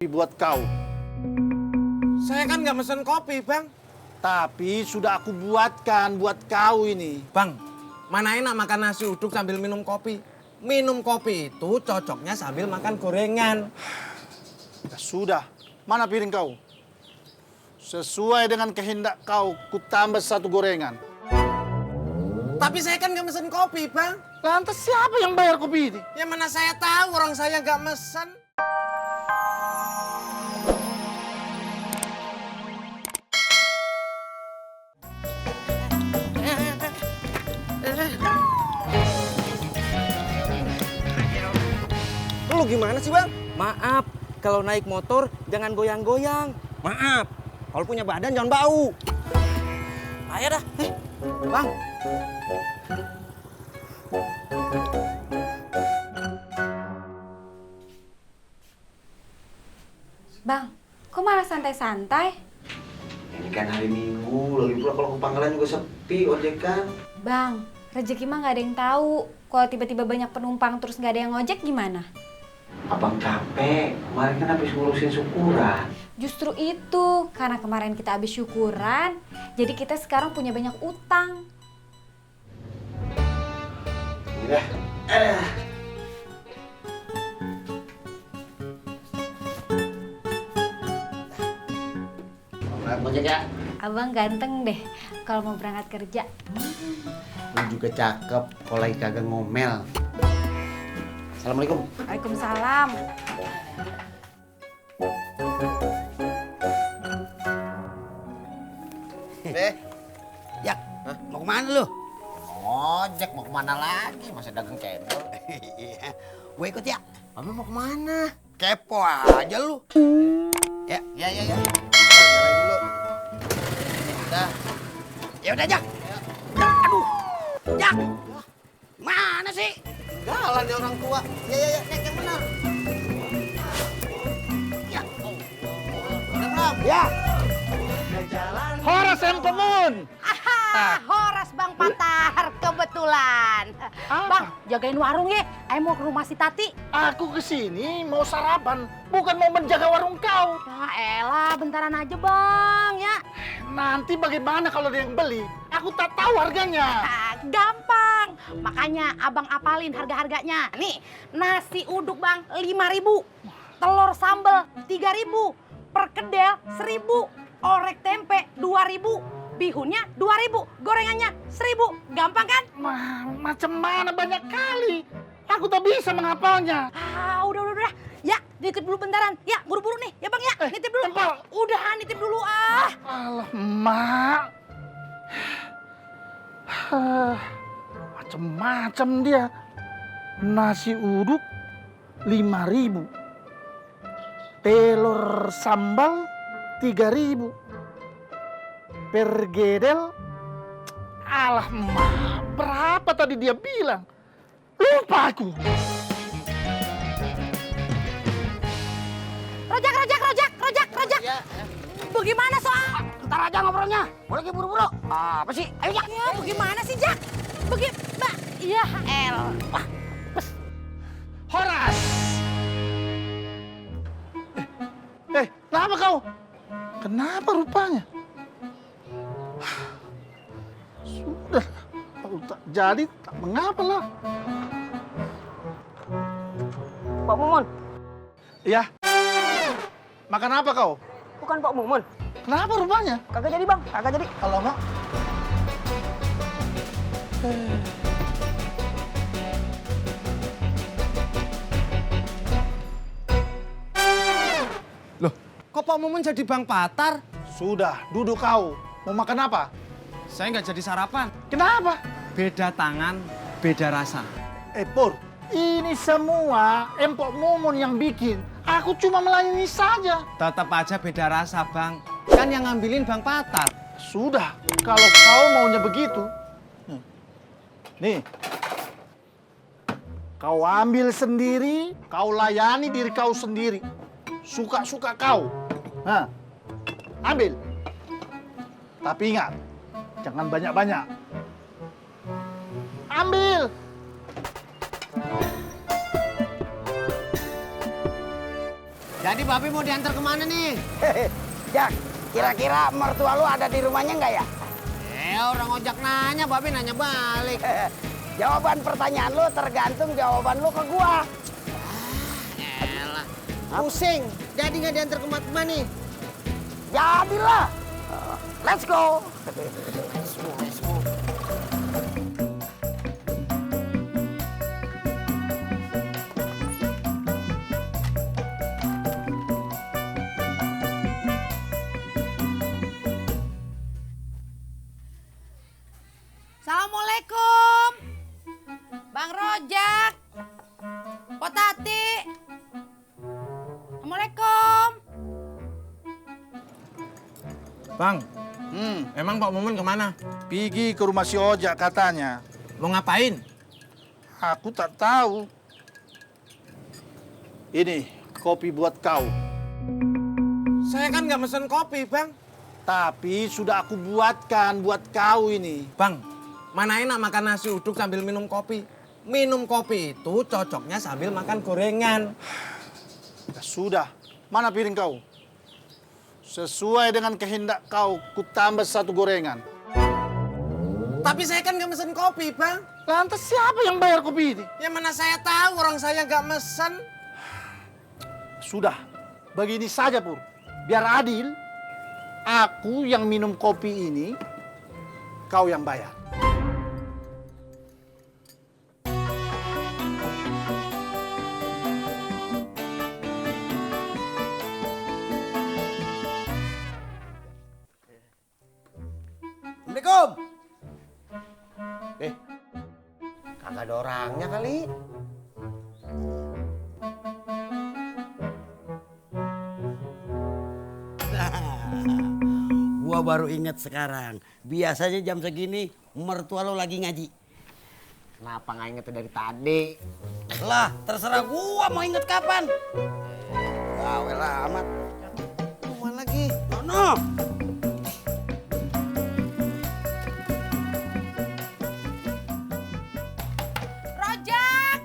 buat kau. Saya kan nggak mesen kopi, Bang. Tapi sudah aku buatkan buat kau ini. Bang, mana enak makan nasi uduk sambil minum kopi. Minum kopi itu cocoknya sambil makan gorengan. Ya sudah, mana piring kau? Sesuai dengan kehendak kau, ku tambah 1 gorengan. Tapi saya kan nggak mesen kopi, Bang. Lantas siapa yang bayar kopi ini? Ya mana saya tahu orang saya nggak mesen. Lu gimana sih, Bang? Maaf, kalau naik motor jangan goyang-goyang. Maaf, kalau punya badan jangan bau. Ayo dah. Bang, Bang, kok malah santai-santai? Ini kan hari Minggu, lagi pula kalau ke Pangkalan juga sepi ojekan. Bang, rezeki mah nggak ada yang tahu. Kalau tiba-tiba banyak penumpang terus nggak ada yang ngojek gimana? Abang capek, kemarin kan habis ngurusin syukuran. Justru itu, karena kemarin kita habis syukuran, jadi kita sekarang punya banyak utang. Ini dah. Ojek ya? Abang ganteng deh kalau mau berangkat kerja. Lu juga cakep, kalau lagi kagak ngomel. Assalamualaikum. Waalaikumsalam. Jak, mau kemana lu? Ojek mau kemana lagi? Masa dagang cendol? Gue ikut ya. Kamu mau kemana? Kepo aja lu. Ya. Jalan dulu. Dah. Ya udah, Jak. Aduh. Jak. Mana sih? Jalan ya orang tua. Ya, naik yang benar. Ya. Udah belum? Ya. Horas Empemun! Horas Bang Patar, kebetulan. Bang, jagain warung ya. Ayo mau ke rumah si Tati. Aku kesini mau sarapan, bukan mau menjaga warung kau. Ya elah, bentaran aja Bang ya. Nanti bagaimana kalau ada yang beli? Aku tak tahu harganya. Gampang. Makanya abang apalin harga-harganya. Nih, nasi uduk Bang 5.000. Telur sambal 3.000. Perkedel 1.000. Orek tempe 2.000. Bihunnya 2.000, gorengannya 1.000. Gampang kan? Macam mana banyak kali? Aku tak bisa menghafalnya. Udah. Ya, nitip dulu bentaran. Ya, buru-buru nih. Ya Bang ya, nitip dulu. Empal. Udah, nitip dulu ah. Alah, Mak. Macem-macem dia. Nasi uduk 5.000. Telur sambal 3.000. Pergedel. Alah, Mak. Berapa tadi dia bilang? Lupa aku. Rojak. Bagaimana soal? Ntar aja ngobrolnya. Gue lagi buru-buru. Apa sih? Ayo, Jak. Ya, bagaimana sih, Jak? Ya, El. Horas! Kenapa kau? Kenapa rupanya? Sudah, kalau tak jadi, tak mengapa lah. Pak Mumun, Iya. Makan apa kau? bukan Pak Mumun. Kenapa rupanya? Kagak jadi bang, kagak jadi. Alamak. loh, kok Pak Mumun jadi Bang Patar? Sudah, duduk kau. Mau makan apa? Saya nggak jadi sarapan. Kenapa? Beda tangan, beda rasa. Pur, ini semua Empok Mumun yang bikin. Aku cuma melayani saja. Tetap aja beda rasa, Bang. Kan yang ngambilin Bang Patar. Sudah, kalau kau maunya begitu. Nih. Kau ambil sendiri, kau layani diri kau sendiri. Suka-suka kau. Nah, ambil. Tapi ingat, jangan banyak-banyak. Ambil. Jadi Babe mau diantar kemana nih? Jak, kira-kira mertua lu ada di rumahnya nggak ya? Orang ojek nanya, Babe nanya balik. Jawaban pertanyaan lu tergantung jawaban lu ke gua. Elah, pusing. Jadi nggak diantar kemana nih? Jadilah. Let's go. Assalamualaikum. Bang Rojak. Potati. Assalamualaikum. Bang, emang Pak Mumun kemana? Pergi ke rumah si Ojak katanya. Mau ngapain? Aku tak tahu. Ini kopi buat kau. Saya kan nggak mesen kopi, Bang. Tapi sudah aku buatkan buat kau ini. Bang, mana enak makan nasi uduk sambil minum kopi? Minum kopi itu cocoknya sambil makan gorengan. Ya sudah, mana piring kau? Sesuai dengan kehendak kau, ku tambah 1 gorengan. Tapi saya kan nggak mesen kopi, Bang. Lantas siapa yang bayar kopi ini? Ya mana saya tahu orang saya nggak mesen. Sudah, begini saja Pur. Biar adil, aku yang minum kopi ini, kau yang bayar. Assalamualaikum. Kagak ada orangnya kali. Gua baru inget sekarang. Biasanya jam segini mertua lo lagi ngaji. Kenapa nggak inget dari tadi? Lah, terserah gua mau inget kapan. Gawe lah amat. Kemana lagi? No. Rojak.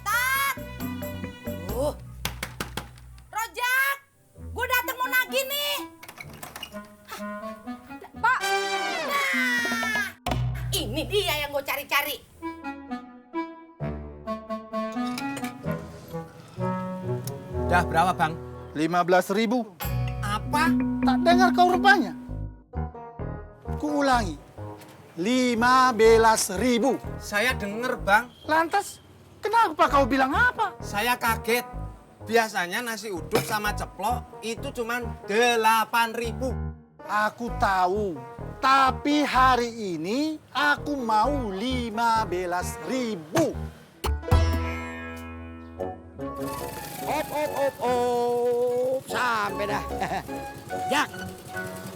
Tat. Rojak. Gue datang mau nagih nih. Pak. Nah, ini dia yang gue cari-cari. Udah berapa, Bang? 15.000. Apa? Tak dengar kau rupanya. Ku ulangi. 15.000. Saya denger, Bang. Lantas, kenapa kau bilang apa? Saya kaget. Biasanya nasi uduk sama ceplok itu cuman 8.000. Aku tahu. Tapi hari ini aku mau 15.000. Op. Sampai dah. Jak,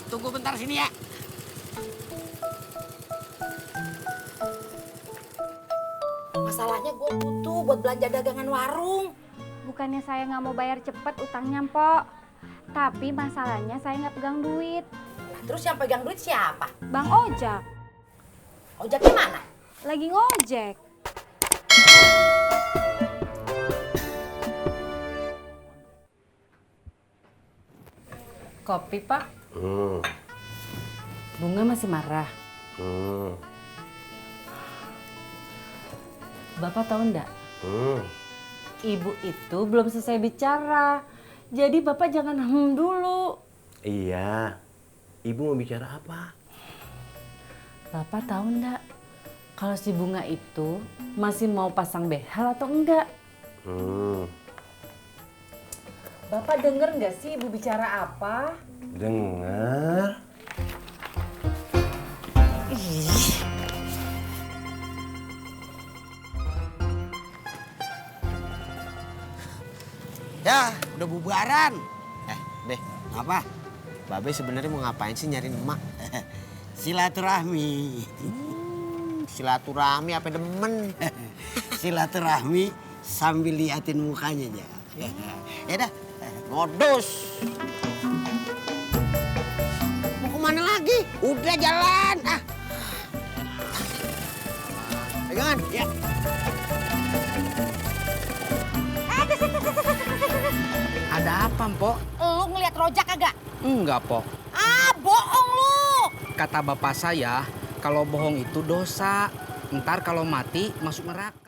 tunggu bentar sini ya. Masalahnya gue butuh buat belanja dagangan warung. Bukannya saya nggak mau bayar cepet utangnya, Mpok. Tapi masalahnya saya nggak pegang duit. Nah, terus yang pegang duit siapa? Bang Ojak Ojaknya mana? lagi ngojek. Kopi, Pak. Bunga masih marah. Bapak tahu enggak? Ibu itu belum selesai bicara. Jadi Bapak jangan dulu. Iya. Ibu mau bicara apa? Bapak tahu enggak? Kalau si Bunga itu masih mau pasang behel atau enggak? Bapak denger nggak sih Ibu bicara apa? Dengar. Ya, udah bubaran. Deh, Apa? Babe sebenarnya mau ngapain sih nyariin emak? Silaturahmi. Silaturahmi apa demen? Silaturahmi sambil liatin mukanya aja. Ya dah, Modus. Mau kemana lagi? udah jalan. Pegangan. Ya. Kenapa, Mpok? Lu ngeliat rojak kagak? Enggak, Pok. Ah, bohong lu. Kata bapak saya, kalau bohong itu dosa. Ntar kalau mati masuk neraka.